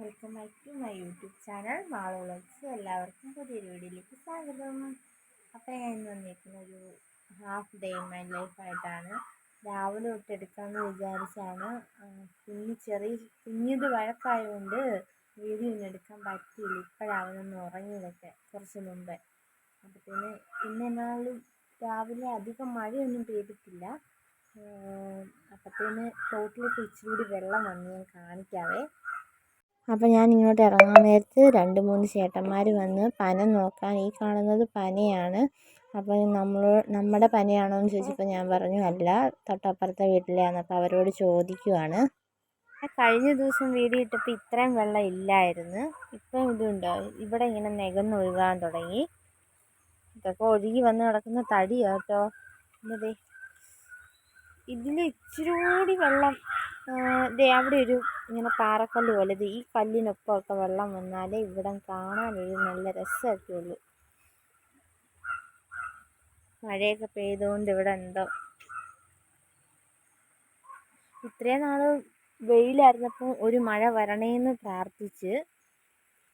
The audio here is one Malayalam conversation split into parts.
Welcome back to my YouTube channel മാളോളക്സ്. എല്ലാവർക്കും പുതിയൊരു വീഡിയോയിലേക്ക് സ്വാഗതം. അപ്പോൾ ഞാൻ ഇന്ന് വന്നിരിക്കുന്ന ഒരു ഹാഫ് ഡേ ഇൻ മൈ ലൈഫായിട്ടാണ്. രാവിലെ തൊട്ടെടുക്കാമെന്ന് വിചാരിച്ചാണ്. കുഞ്ഞിത് വഴക്കായതുകൊണ്ട് വീഡിയോ ഒന്നും എടുക്കാൻ പറ്റിയില്ല. ഇപ്പോഴാവുന്നൊന്ന് ഉറങ്ങിയതൊക്കെ കുറച്ച് മുമ്പേ. അപ്പോഴത്തേന് ഇന്നെന്നാളും രാവിലെ അധികം മഴയൊന്നും പെയ്തിട്ടില്ല. അപ്പോഴത്തേന് തോട്ടിലേക്ക് ഇച്ചിരി കൂടി വെള്ളം വന്ന് ഞാൻ കാണിക്കാവേ. അപ്പോൾ ഞാൻ ഇങ്ങോട്ട് ഇറങ്ങാൻ നേരത്ത് 2-3 ചേട്ടന്മാർ വന്ന് പന നോക്കാൻ. ഈ കാണുന്നത് പനയാണ്. അപ്പോൾ നമ്മുടെ പനയാണോ എന്ന് ചോദിച്ചപ്പോൾ ഞാൻ പറഞ്ഞു അല്ല, തൊട്ടപ്പുറത്തെ വീട്ടിലെയാണ്. അപ്പോൾ അവരോട് ചോദിക്കുവാണ്. കഴിഞ്ഞ ദിവസം വീഡിയോ ഇട്ടപ്പോൾ ഇത്രയും വെള്ളം ഇല്ലായിരുന്നു. ഇപ്പം ഇതുണ്ടോ, ഇവിടെ ഇങ്ങനെ നികന്നൊഴുകാൻ തുടങ്ങി. ഇതൊക്കെ ഒഴുകി വന്ന് കിടക്കുന്ന തടിയാണ് കേട്ടോ. എന്നതേ ഇതിൽ ഇച്ചിരി കൂടി വെള്ളം അവിടെ ഒരു ഇങ്ങനെ പാറക്കല്ല് പോലെ, ഈ കല്ലിനൊപ്പമൊക്കെ വെള്ളം വന്നാലേ ഇവിടെ കാണാനൊരു നല്ല രസമൊക്കെ ഉള്ളൂ. മഴയൊക്കെ പെയ്തുകൊണ്ട് ഇവിടെ എന്തോ ഇത്രയും നാൾ വെയിലായിരുന്നപ്പോൾ ഒരു മഴ വരണേന്ന് പ്രാർത്ഥിച്ച്.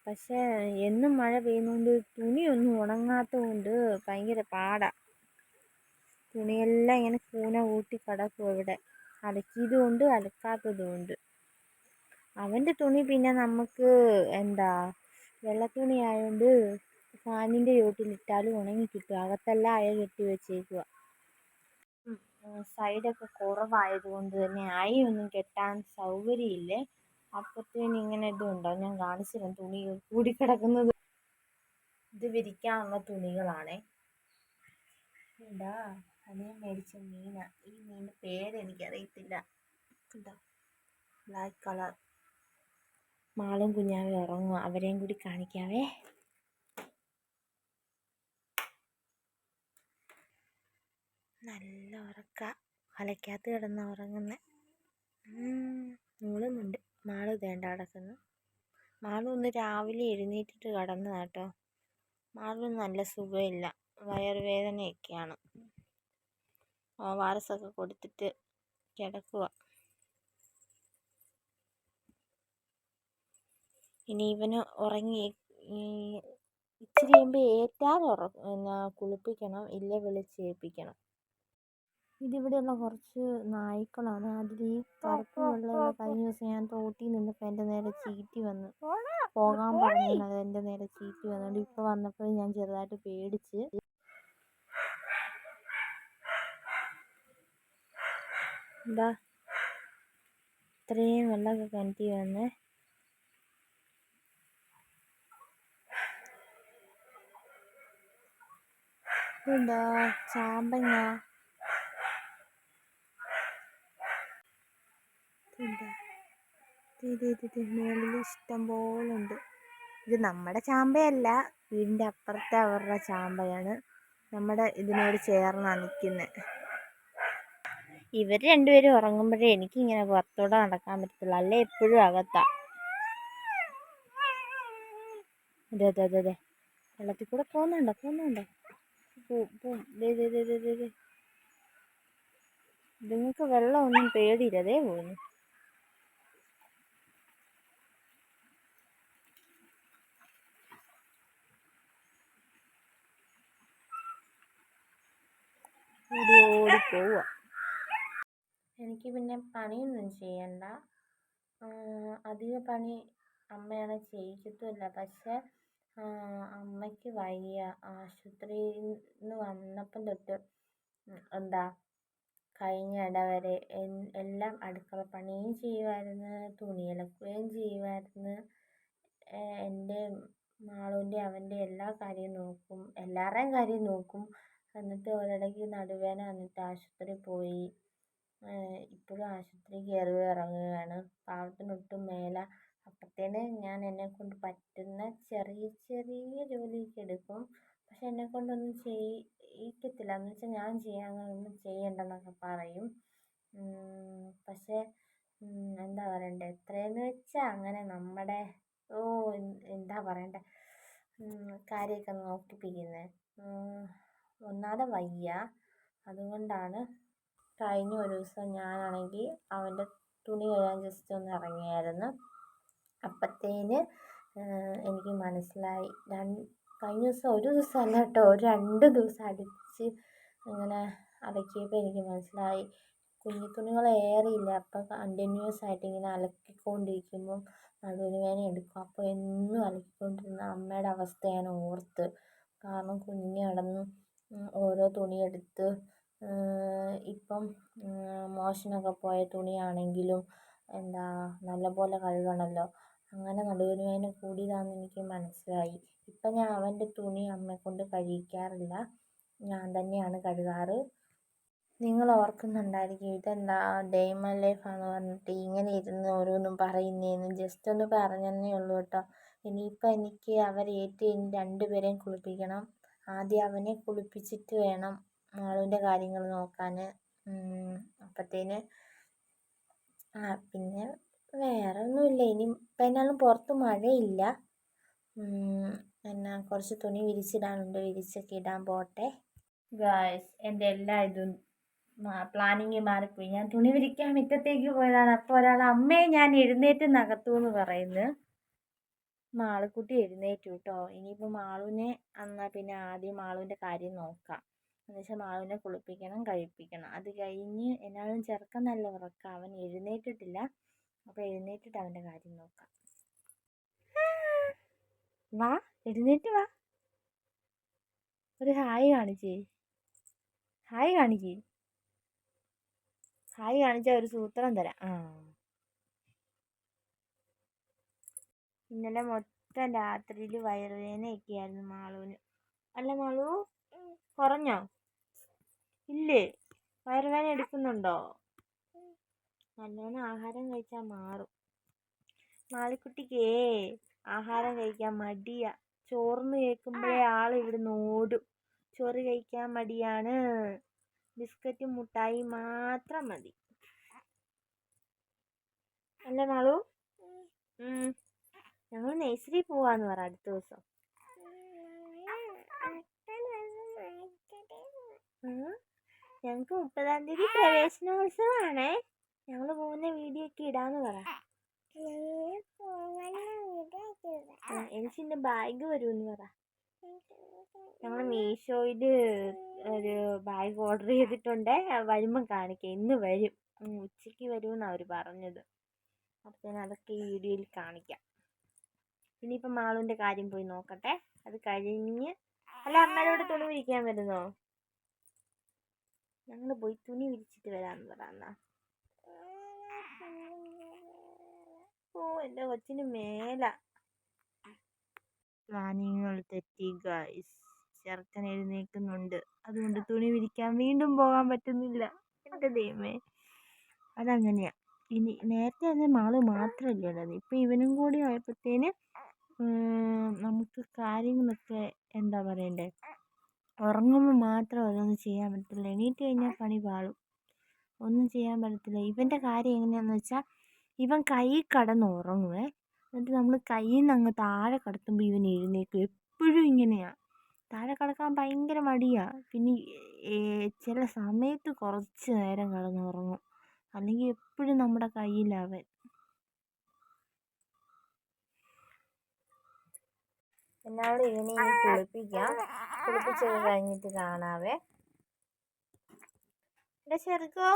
പക്ഷേ എന്നും മഴ പെയ്യുന്നതുകൊണ്ട് തുണിയൊന്നും ഉണങ്ങാത്തത് കൊണ്ട് ഭയങ്കര പാടാണ്. തുണിയെല്ലാം ഇങ്ങനെ കൂന കൂട്ടി കിടക്കും ഇവിടെ, അലക്കിയതുകൊണ്ട് അലക്കാത്തതുകൊണ്ട്. അവൻ്റെ തുണി പിന്നെ നമുക്ക് വെള്ളത്തുണി ആയതുകൊണ്ട് ഫാനിൻ്റെ ചോട്ടിലിട്ടാലും ഉണങ്ങി കിട്ടും. അകത്തെല്ലാം അയ കെട്ടി വെച്ചേക്കുക. സൈഡൊക്കെ കുറവായതുകൊണ്ട് തന്നെ അയൊന്നും കെട്ടാൻ സൗകര്യമില്ലേ. അപ്പോഴത്തേന് ഇങ്ങനെ ഇതുണ്ടോ, ഞാൻ കാണിച്ചിരുന്നു തുണി കൂടിക്കിടക്കുന്നത്. ഇത് വിരിക്കാനുള്ള തുണികളാണേ. ഇതാ അനിയൻ മേടിച്ച മീനാണ്. ഈ മീനിൻ്റെ പേരെനിക്കറിയത്തില്ല. ഇതാ ബ്ലാക്ക് കളർ. മാളും കുഞ്ഞാവേ ഉറങ്ങുക. അവരെയും കൂടി കാണിക്കാവേ. നല്ല ഉറക്ക, അലക്കകത്ത് കിടന്ന് ഉറങ്ങുന്ന. മൂളുന്നുണ്ട്. മാള് ഇതേണ്ട കിടക്കുന്നു. മാളു ഒന്ന് രാവിലെ എഴുന്നേറ്റിട്ട് കിടന്നതാണ് കേട്ടോ. മാളിന് നല്ല സുഖമില്ല, വയറുവേദനയൊക്കെയാണ്. വാരസൊക്കെ കൊടുത്തിട്ട് കിടക്കുക. ഇനി ഇവന് ഉറങ്ങി ഇച്ചിരി കഴിയുമ്പോൾ ഏറ്റാൽ കുളിപ്പിക്കണം, ഇല്ലേ വിളിച്ചേൽപ്പിക്കണം. ഇതിവിടെയുള്ള കുറച്ച് നായ്ക്കളാണ്. അതിൽ ഈ കറുപ്പ് വെള്ളമുള്ള കഴിഞ്ഞ ദിവസം ഞാൻ തോട്ടിൽ നിന്നപ്പോൾ എൻ്റെ നേരെ ചീറ്റി വന്ന് പോകാൻ പറഞ്ഞാൽ അത് എൻ്റെ നേരെ ചീറ്റി വന്നുകൊണ്ട് ഇപ്പോൾ വന്നപ്പോഴും ഞാൻ ചെറുതായിട്ട് പേടിച്ച്. എന്താ ഇത്രയും വെള്ളമൊക്കെ കിണറ്റി വന്നേ. എന്താ ചാമ്പങ്ങ, മേളിൽ ഇഷ്ടം പോലെ ഉണ്ട്. ഇത് നമ്മുടെ ചാമ്പയല്ല, വീടിൻ്റെ അപ്പുറത്തെ അവരുടെ ചാമ്പയാണ്. നമ്മുടെ ഇതിനോട് ചേർന്നാണ് നിൽക്കുന്നത്. ഇവർ രണ്ടുപേരും ഉറങ്ങുമ്പോഴേ എനിക്കിങ്ങനെ പുറത്തോടെ നടക്കാൻ പറ്റത്തുള്ളൂ, അല്ലേ എപ്പോഴും അകത്താ. അതെ വെള്ളത്തിൽ കൂടെ പോകുന്നുണ്ടോ. നിങ്ങൾക്ക് വെള്ളമൊന്നും പേടിയില്ല, അതേ പോകുന്നു. ഓടിപ്പോവുക. എനിക്ക് പിന്നെ പണിയൊന്നും ചെയ്യണ്ട, അധിക പണി അമ്മയാണ് ചെയ്യിക്കത്തുമില്ല. പക്ഷെ അമ്മയ്ക്ക് വയ്യ. ആശുപത്രിയിൽ നിന്ന് വന്നപ്പം തൊട്ട് കഴിഞ്ഞ ഇടവരെ എല്ലാം അടുക്കള പണിയും ചെയ്യുമായിരുന്നു, തുണി അലക്കുകയും ചെയ്യുമായിരുന്നു. എൻ്റെ മാളുവിൻ്റെ അവൻ്റെ എല്ലാ കാര്യവും നോക്കും, എല്ലാവരുടെയും കാര്യം നോക്കും. എന്നിട്ട് ഒരിടയ്ക്ക് നടുവേദന വന്നിട്ട് ആശുപത്രിയിൽ പോയി. ഇപ്പോഴും ആശുപത്രിയിൽ കയറി ഇറങ്ങുകയാണ്. പാവത്തിനൊട്ടും മേല. അപ്പോഴത്തേന് ഞാൻ എന്നെക്കൊണ്ട് പറ്റുന്ന ചെറിയ ജോലിയൊക്കെ എടുക്കും. പക്ഷെ എന്നെക്കൊണ്ടൊന്നും ചെയ്യിക്കത്തില്ല. എന്ന് വെച്ചാൽ ഞാൻ ചെയ്യാനൊന്നും ചെയ്യണ്ടെന്നൊക്കെ പറയും. പക്ഷേ എന്താ പറയണ്ടേ, എത്രയെന്ന് വെച്ചാൽ അങ്ങനെ നമ്മുടെ എന്താ പറയണ്ടേ, കാര്യമൊക്കെ നോക്കിപ്പിക്കുന്നത്. ഒന്നാമത് വയ്യ, അതുകൊണ്ടാണ്. കഴിഞ്ഞ ഒരു ദിവസം ഞാനാണെങ്കിൽ അവൻ്റെ തുണി കഴുകാൻ ജസ്റ്റ് ഒന്ന് ഇറങ്ങിയായിരുന്നു. അപ്പത്തേന് എനിക്ക് മനസ്സിലായി. കഴിഞ്ഞ ദിവസം ഒരു ദിവസമല്ല കേട്ടോ, ഒരു 2 ദിവസം അടുപ്പിച്ച് ഇങ്ങനെ അലക്കിയപ്പോൾ എനിക്ക് മനസ്സിലായി കുഞ്ഞു തുണികൾ ഏറെയില്ല. അപ്പം കണ്ടിന്യൂസ് ആയിട്ട് ഇങ്ങനെ അലക്കിക്കൊണ്ടിരിക്കുമ്പം നടുവിന് വേദന എടുക്കും. അപ്പോൾ എന്നും അലക്കിക്കൊണ്ടിരുന്ന അമ്മയുടെ അവസ്ഥ ഞാൻ ഓർത്ത്. കാരണം കുഞ്ഞ് കിടന്ന് ഓരോ തുണിയെടുത്ത് ഇപ്പം മോഷനൊക്കെ പോയ തുണിയാണെങ്കിലും നല്ലപോലെ കഴുകണമല്ലോ. അങ്ങനെ നടുവിന് വേദന കൂടിയതാണെന്ന് എനിക്ക് മനസ്സിലായി. ഇപ്പം ഞാൻ അവൻ്റെ തുണി അമ്മയെക്കൊണ്ട് കഴുകിക്കാറില്ല, ഞാൻ തന്നെയാണ് കഴുകാറ്. നിങ്ങൾ ഓർക്കുന്നുണ്ടായിരിക്കും ഇതെന്താ ഡേ ഇൻ മൈ ലൈഫാന്ന് പറഞ്ഞിട്ട് ഇങ്ങനെ ഇരുന്ന് ഓരോന്നും പറയുന്നതെന്ന്. ജസ്റ്റ് ഒന്ന് പറഞ്ഞതന്നേ ഉള്ളൂ കേട്ടോ. ഇനിയിപ്പോൾ എനിക്ക് അവരേറ്റ് കഴിഞ്ഞ് 2 പേരെയും കുളിപ്പിക്കണം. ആദ്യം അവനെ കുളിപ്പിച്ചിട്ട് വേണം മാളുവിൻ്റെ കാര്യങ്ങൾ നോക്കാൻ. അപ്പത്തേന് പിന്നെ വേറെ ഒന്നുമില്ല. ഇനി ഇപ്പം എന്നാലും പുറത്ത് മഴയില്ല. കുറച്ച് തുണി വിരിച്ചിടാനുണ്ട്, വിരിച്ചൊക്കെ ഇടാൻ പോട്ടെ. ഗായ്സ്, എൻ്റെ എല്ലാ ഇതും പ്ലാനിങ് മാറിപ്പോയി. ഞാൻ തുണി വിരിക്കാൻ മുറ്റത്തേക്ക് പോയതാണ്. അപ്പോൾ ഒരാൾ അമ്മയെ ഞാൻ എഴുന്നേറ്റ് നകത്തു എന്ന് പറയുന്നു. മാളുക്കുട്ടി എഴുന്നേറ്റു കേട്ടോ. ഇനിയിപ്പോൾ മാളുവിനെ പിന്നെ ആദ്യം മാളുവിൻ്റെ കാര്യം നോക്കാം. എന്നുവെച്ചാൽ മാളുവിനെ കുളിപ്പിക്കണം, കഴിപ്പിക്കണം. അത് കഴിഞ്ഞ് എന്നാലും ചെറുക്കൻ നല്ല ഉറക്കം, അവൻ എഴുന്നേറ്റിട്ടില്ല. അപ്പോൾ എഴുന്നേറ്റിട്ട് അവൻ്റെ കാര്യം നോക്കാം. വാ, എഴുന്നേറ്റ് വാ, ഒരു ഹായ് കാണിച്ചേ. ഹായ് കാണിക്കേ. ഹായ് കാണിച്ചാൽ ഒരു സൂത്രം തരാം. ഇന്നലെ മൊത്തം രാത്രിയിൽ വയറുവേദനയൊക്കെയായിരുന്നു മാളുവിന്. അല്ല മാളു, കുറഞ്ഞോ? ഇല്ലേ? വയറുവേദന എടുക്കുന്നുണ്ടോ? നല്ലോണം ആഹാരം കഴിച്ചാൽ മാറും. മാളിക്കുട്ടിക്കേ ആഹാരം കഴിക്കാൻ മടിയാ. ചോറിന് കേൾക്കുമ്പോഴേ ആൾ ഇവിടുന്ന് ഓടും. ചോറ് കഴിക്കാൻ മടിയാണ്. ബിസ്ക്കറ്റും മുട്ടായി മാത്രം മതി. അല്ല മാളു, ഞങ്ങൾ നഴ്സറി പോവാന്ന് പറ അടുത്ത ദിവസം. ഞങ്ങൾക്ക് 30-ാം തീയതി പ്രവേശനോത്സവമാണേ. ഞങ്ങൾ പോകുന്ന വീഡിയോ ഒക്കെ ഇടാന്ന് പറ. എനിക്കിൻ്റെ ബാഗ് വരുമെന്ന് പറ. ഞങ്ങൾ മീഷോയിൽ ഒരു ബാഗ് ഓർഡർ ചെയ്തിട്ടുണ്ട്. വരുമ്പം കാണിക്കാം. ഇന്ന് വരും, ഉച്ചയ്ക്ക് വരുമെന്നാണ് അവർ പറഞ്ഞത്. അപ്പോൾ അതൊക്കെ ഈ വീഡിയോയിൽ കാണിക്കാം. ഇനിയിപ്പം മാളുവിൻ്റെ കാര്യം പോയി നോക്കട്ടെ. അത് കഴിഞ്ഞ് അല്ല അമ്മയോട് തുണി വിരിക്കാൻ വരുന്നോ? ഞങ്ങൾ പോയി തുണി വിരിച്ചിട്ട് വരാമെന്ന് പറയാം. ഓ, എൻ്റെ കൊച്ചിന് മേല. പ്ലാനിങ്ങൾ തെറ്റി ഗൈസ്. ചെറുക്കൻ എഴുന്നേൽക്കുന്നുണ്ട്, അതുകൊണ്ട് തുണി വിരിക്കാൻ വീണ്ടും പോകാൻ പറ്റുന്നില്ല. എൻ്റെ ദൈവമേ, അതങ്ങനെയാ. ഇനി നേരത്തെ തന്നെ മാള് മാത്രമല്ലേ ഉള്ളത്. ഇപ്പം ഇവനും കൂടി ആയപ്പോഴത്തേന് നമുക്ക് കാര്യങ്ങളൊക്കെ എന്താ പറയണ്ടേ, ഉറങ്ങുമ്പോൾ മാത്രം അതൊന്നും ചെയ്യാൻ പറ്റത്തില്ല. എണീറ്റ് കഴിഞ്ഞാൽ പണി പാളും, ഒന്നും ചെയ്യാൻ പറ്റത്തില്ല. ഇവൻ്റെ കാര്യം എങ്ങനെയാണെന്ന് വെച്ചാൽ ഇവൻ കൈ കടന്ന് ഉറങ്ങുവേ. എന്നിട്ട് നമ്മൾ കയ്യിൽ നിന്ന് അങ്ങ് താഴെ കിടത്തുമ്പോൾ ഇവൻ എഴുന്നേൽക്കും. എപ്പോഴും ഇങ്ങനെയാണ്. താഴെ കിടക്കാൻ ഭയങ്കര മടിയാണ്. പിന്നെ ചില സമയത്ത് കുറച്ച് നേരം കിടന്നുറങ്ങും, അല്ലെങ്കിൽ എപ്പോഴും നമ്മുടെ കയ്യിലവൻ. എന്നാലും ഇവനെ ഇനി കുളിപ്പിക്കാം. കുളിപ്പിച്ചത് കഴിഞ്ഞിട്ട് കാണാവേ. എടാ ചെറുക്കോ,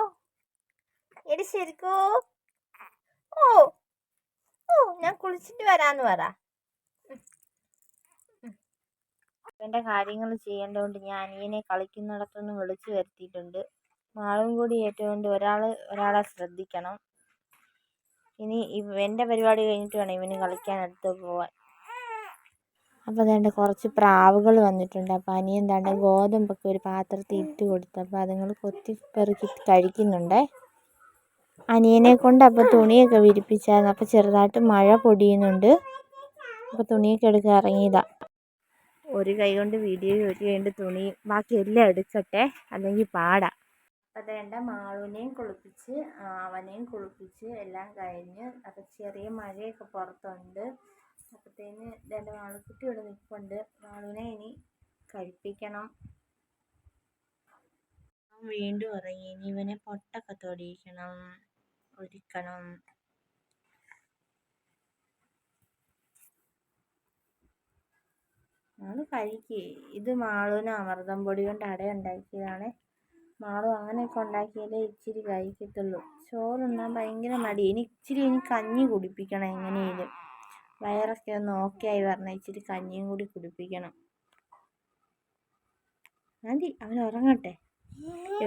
എടി ചെറുക്കോ, ഓ ഓ ഞാൻ കുളിച്ചിട്ട് വരാമെന്ന് പറ. എൻ്റെ കാര്യങ്ങൾ ചെയ്യേണ്ടതുകൊണ്ട് ഞാൻ അനിയനെ കളിക്കുന്നിടത്തൊന്ന് വിളിച്ചു വരുത്തിയിട്ടുണ്ട്. മാളും കൂടി ഏറ്റുകൊണ്ട് ഒരാളെ ശ്രദ്ധിക്കണം. ഇനി എൻ്റെ പരിപാടി കഴിഞ്ഞിട്ട് വേണം ഇവന് കളിക്കാൻ അടുത്ത് പോവാൻ. അപ്പോൾ അതുകൊണ്ട് കുറച്ച് പ്രാവുകൾ വന്നിട്ടുണ്ട്. അപ്പോൾ അനിയൻ ഗോതമ്പൊക്കെ ഒരു പാത്രത്തിൽ ഇട്ട് കൊടുത്തു. അപ്പോൾ അതുങ്ങൾ കൊത്തി പെറുക്കി കഴിക്കുന്നുണ്ട്. അനിയനെ കൊണ്ട് അപ്പോൾ തുണിയൊക്കെ വിരിപ്പിച്ചായിരുന്നു. അപ്പോൾ ചെറുതായിട്ട് മഴ പൊടിയുന്നുണ്ട്. അപ്പോൾ തുണിയൊക്കെ എടുക്കാൻ ഇറങ്ങിയതാണ്. ഒരു കൈ കൊണ്ട് വീഡിയോ, ഒരു കൈ കൊണ്ട് തുണി, ബാക്കി എല്ലാം എടുക്കട്ടെ, അല്ലെങ്കിൽ പാടാ. അപ്പോൾ അതേണ്ട മാളുവിനെയും കുളിപ്പിച്ച് അവനെയും കുളിപ്പിച്ച് എല്ലാം കഴിഞ്ഞ്. അപ്പോൾ ചെറിയ മഴയൊക്കെ പുറത്തുണ്ട്. അപ്പോഴത്തേന് എൻ്റെ മാളുക്കുട്ടി ഇവിടെ നിൽപ്പുണ്ട്. മാളുവിനെ ഇനി കഴിപ്പിക്കണം. വീണ്ടും ഇറങ്ങി. ഇനി ഇവനെ പൊട്ടൊക്കെ തൊടിയിക്കണം, ഒരുക്കണം. ഒന്ന് കഴിക്കേ. ഇത് മാളുവിന് അമൃതം പൊടി കൊണ്ട് അട ഉണ്ടാക്കിയതാണ്. മാളു അങ്ങനെയൊക്കെ ഉണ്ടാക്കിയാലേ ഇച്ചിരി കഴിക്കത്തുള്ളൂ. ചോറുണ്ണാൻ ഭയങ്കര മടി. ഇനി കഞ്ഞി കുടിപ്പിക്കണം. എങ്ങനെയും വയറൊക്കെ ഒന്ന് ഓക്കെ ആയി പറഞ്ഞാൽ ഇച്ചിരി കഞ്ഞിയും കൂടി കുടിപ്പിക്കണം. മതി, അവൻ ഉറങ്ങട്ടെ.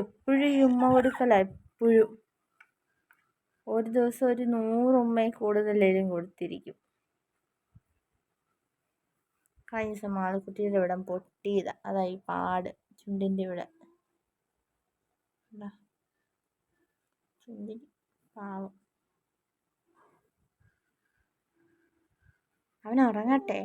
എപ്പോഴും ഈ ഉമ്മ കൊടുക്കല. എപ്പോഴും ഒരു ദിവസം ഒരു 100 ഉമ്മയിൽ കൂടുതലേലും കൊടുത്തിരിക്കും. കഴിഞ്ഞ ദിവസം മാളുക്കുട്ടിയുടെ ഇവിടെ പൊട്ടിയതാ. അതായി പാട് ചുണ്ടിൻ്റെ ഇവിടെ. ചുണ്ടിൽ പാവം. അവൻ ഉറങ്ങട്ടെ.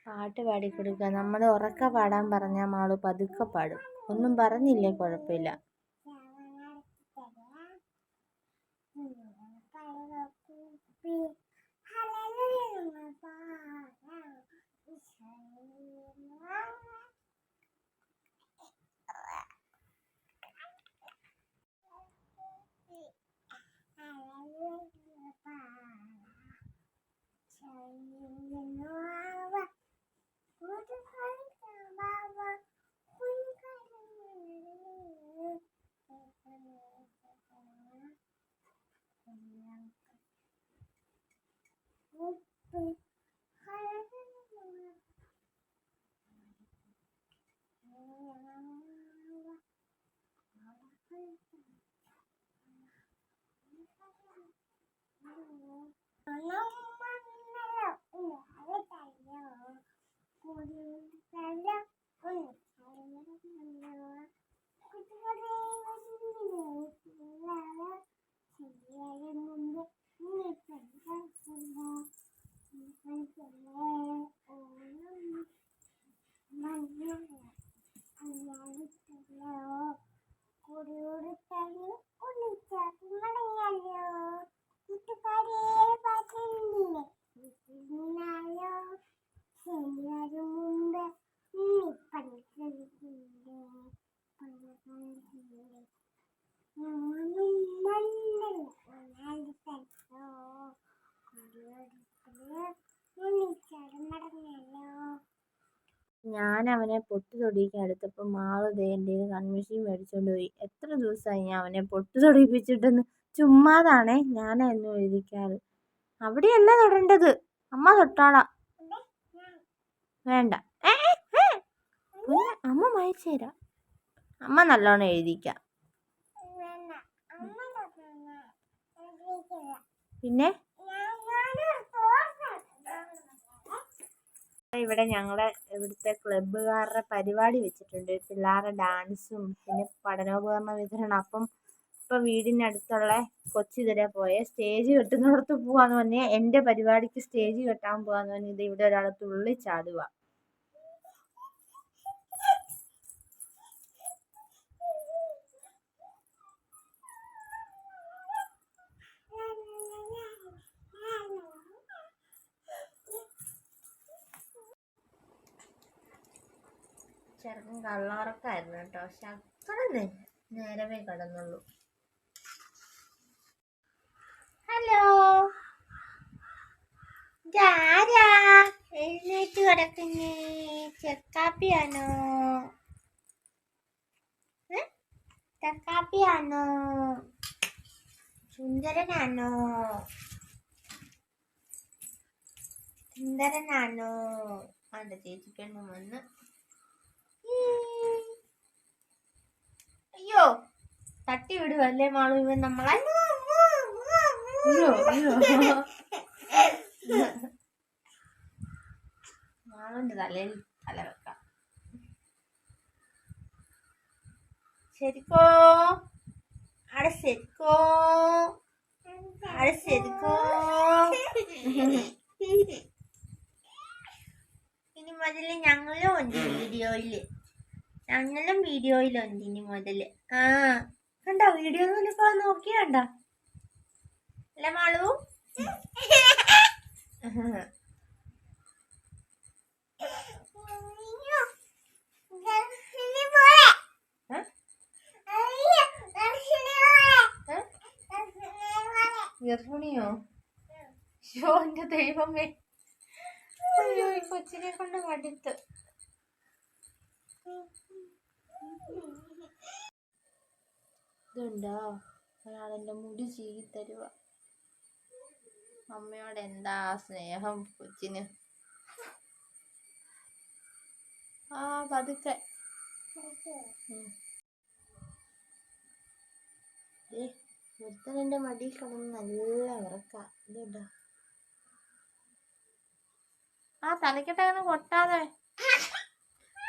പാട്ട് പാടിക്കൊടുക്കുക. നമ്മൾ ഉറക്കെ പാടാൻ പറഞ്ഞാൽ മാളു പതുക്കെ പാടും. ഒന്നും പറഞ്ഞില്ലേ കുഴപ്പമില്ല. ഞാൻ അവനെ പൊട്ട് തൊടിയിക്കാൻ എടുത്തപ്പോൾ മാളു എൻ്റെ കൺമിഷീൻ മേടിച്ചോണ്ട് പോയി. എത്ര ദിവസമായി ഞാൻ അവനെ പൊട്ട് തൊടിയിപ്പിച്ചിട്ടെന്ന്. ചുമ്മാതാണേ, ഞാനായിരുന്നു എഴുതിക്കാറ്. അവിടെയല്ല തൊടേണ്ടത്, അമ്മ തൊട്ടാളാ. വേണ്ട, അമ്മ വായിച്ചു തരാം. അമ്മ നല്ലോണം എഴുതിക്കാം. പിന്നെ ഇവിടെ ഞങ്ങളുടെ ഇവിടുത്തെ ക്ലബ്ബുകാരുടെ പരിപാടി വെച്ചിട്ടുണ്ട്. പിള്ളേരുടെ ഡാൻസും പിന്നെ പഠനോപകരണ വിതരണം. അപ്പം വീടിനടുത്തുള്ള കൊച്ചിതിരെ പോയ സ്റ്റേജ് കെട്ടുന്നിടത്ത് പോവാന്ന് പറഞ്ഞാൽ എൻ്റെ പരിപാടിക്ക് സ്റ്റേജ് കെട്ടാൻ പോവാന്ന് പറഞ്ഞാൽ ഇത് ഇവിടെ ഒരാൾ തുള്ളിച്ചാടുക. ചെറുക്കൻ കള്ളറക്കായിരുന്നു കേട്ടോ. പക്ഷെ അത്ര നേരമേ കിടന്നുള്ളൂ. ഹലോ, ഇതാരാ എഴുന്നേറ്റ് കിടക്കുന്നേ? ചെക്കാപ്പിയാണോ? ചക്കാപ്പിയാണോ? സുന്ദരനാണോ? സുന്ദരനാണോ? അവൻ്റെ ചേച്ചിപ്പെണ്ണും വന്ന്. അയ്യോ, തട്ടി വിടുവല്ലേ മാളു ഇവൻ നമ്മളെ. മാളുവിന്റെ തലയിൽ തല വെക്കാം. ശരിക്കോ അവിടെ ശരിക്കോ അവിടെ ശരിക്കോ. ഇനി മുതല് ഞങ്ങളും ഉണ്ട് വീഡിയോയില്. ഞങ്ങളും വീഡിയോയിലുണ്ട് ഇനി മുതല്. കണ്ടോ വീഡിയോയിലൊക്കെ നോക്കിയാണ്ട അല്ല മാളു? ഗർഭിണിയോ? ഷോ എൻ്റെ ദൈവമേ, അയ്യോ ഈ കൊച്ചിനെ കൊണ്ട് മടുത്ത്. ഇതുണ്ടോ, ഒരാളെൻ്റെ മുടി ചീകി തരുക. അമ്മയോട് എന്താ സ്നേഹം കൊച്ചിന്. പതുക്കെ ഒരുത്തനെൻ്റെ മടിയിൽ കിടന്ന് നല്ല ഉറക്ക. ഇതുണ്ടോ, തലക്കെട്ടങ്ങനെ കൊട്ടാതെ.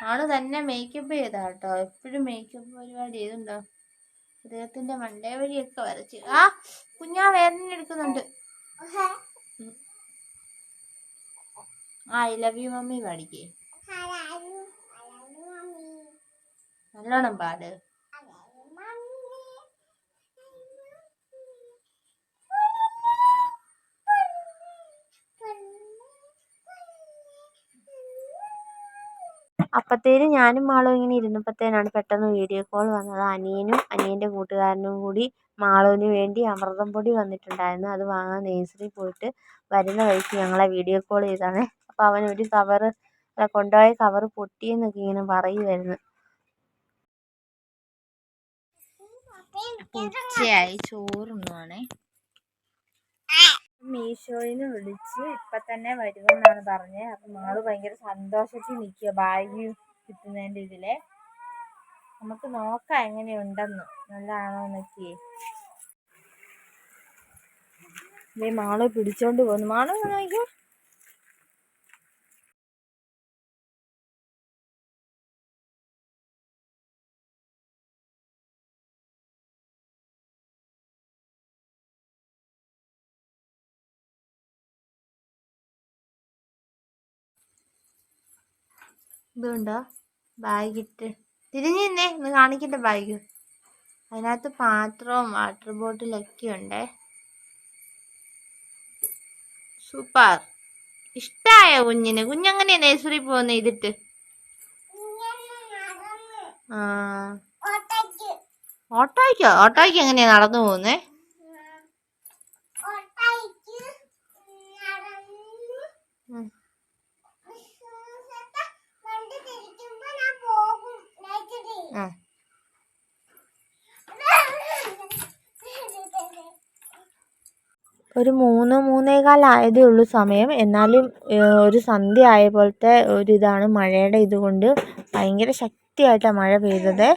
ആള് തന്നെ മേക്കപ്പ് ചെയ്താ കേട്ടോ, എപ്പോഴും മേക്കപ്പ് പരിപാടി ചെയ്തുണ്ടോ. ഹൃദയത്തിന്റെ മണ്ടേ വഴിയൊക്കെ വരച്ച്. കുഞ്ഞാ വേദന എടുക്കുന്നുണ്ട്. ഐ ലവ് യു മമ്മി പാടിക്കേ, നല്ലോണം പാട്. അപ്പത്തേനും ഞാനും മാളും ഇങ്ങനെ ഇരുന്നപ്പോഴത്തേനാണ് പെട്ടെന്ന് വീഡിയോ കോൾ വന്നത്. അനിയനും അനിയൻ്റെ കൂട്ടുകാരനും കൂടി മാളുവിന് വേണ്ടി അമൃതം പൊടി വന്നിട്ടുണ്ടായിരുന്നു. അത് വാങ്ങാൻ നേഴ്സറി പോയിട്ട് വരുന്ന വഴിക്ക് ഞങ്ങളെ വീഡിയോ കോൾ ചെയ്താണ്. അപ്പോൾ അവൻ ഒരു കവറ് കൊണ്ടുപോയ കവറ് പൊട്ടിയെന്നൊക്കെ ഇങ്ങനെ പറയുമായിരുന്നു. ഉച്ചയായി, ചോറുണ്ണുവാണേ. മീഷോയിന്ന് വിളിച്ച് ഇപ്പം തന്നെ വരുമെന്നാണ് പറഞ്ഞത്. അപ്പം മാള് ഭയങ്കര സന്തോഷത്തിൽ നിൽക്കുക ബാഗ് കിട്ടുന്നതിൻ്റെ ഇതിലെ. നമുക്ക് നോക്കാം എങ്ങനെയുണ്ടെന്ന്, നല്ലതാണോന്നൊക്കെ. മാള് പിടിച്ചോണ്ട് പോകുന്നു. മാള് നോക്കിയോ, ഇതുണ്ടോ ബാഗ് ഇട്ട് തിരിഞ്ഞേ ഇന്ന് കാണിക്കട്ടെ ബാഗ്. അതിനകത്ത് പാത്രവും വാട്ടർ ബോട്ടിലൊക്കെ ഉണ്ടേ. സൂപ്പർ. ഇഷ്ടായോ കുഞ്ഞിന്? കുഞ്ഞങ്ങനെ നേഴ്സറി പോകുന്ന ഇതിട്ട്? ഓട്ടോയ്ക്ക് എങ്ങനെയാ നടന്നു പോകുന്നേ? ഒരു 3-3:15 ആയതേ ഉള്ളൂ സമയം. എന്നാലും ഒരു സന്ധ്യ ആയ പോലത്തെ ഒരിതാണ് മഴയുടെ ഇതുകൊണ്ട്. ഭയങ്കര ശക്തിയായിട്ടാണ് മഴ പെയ്തത്.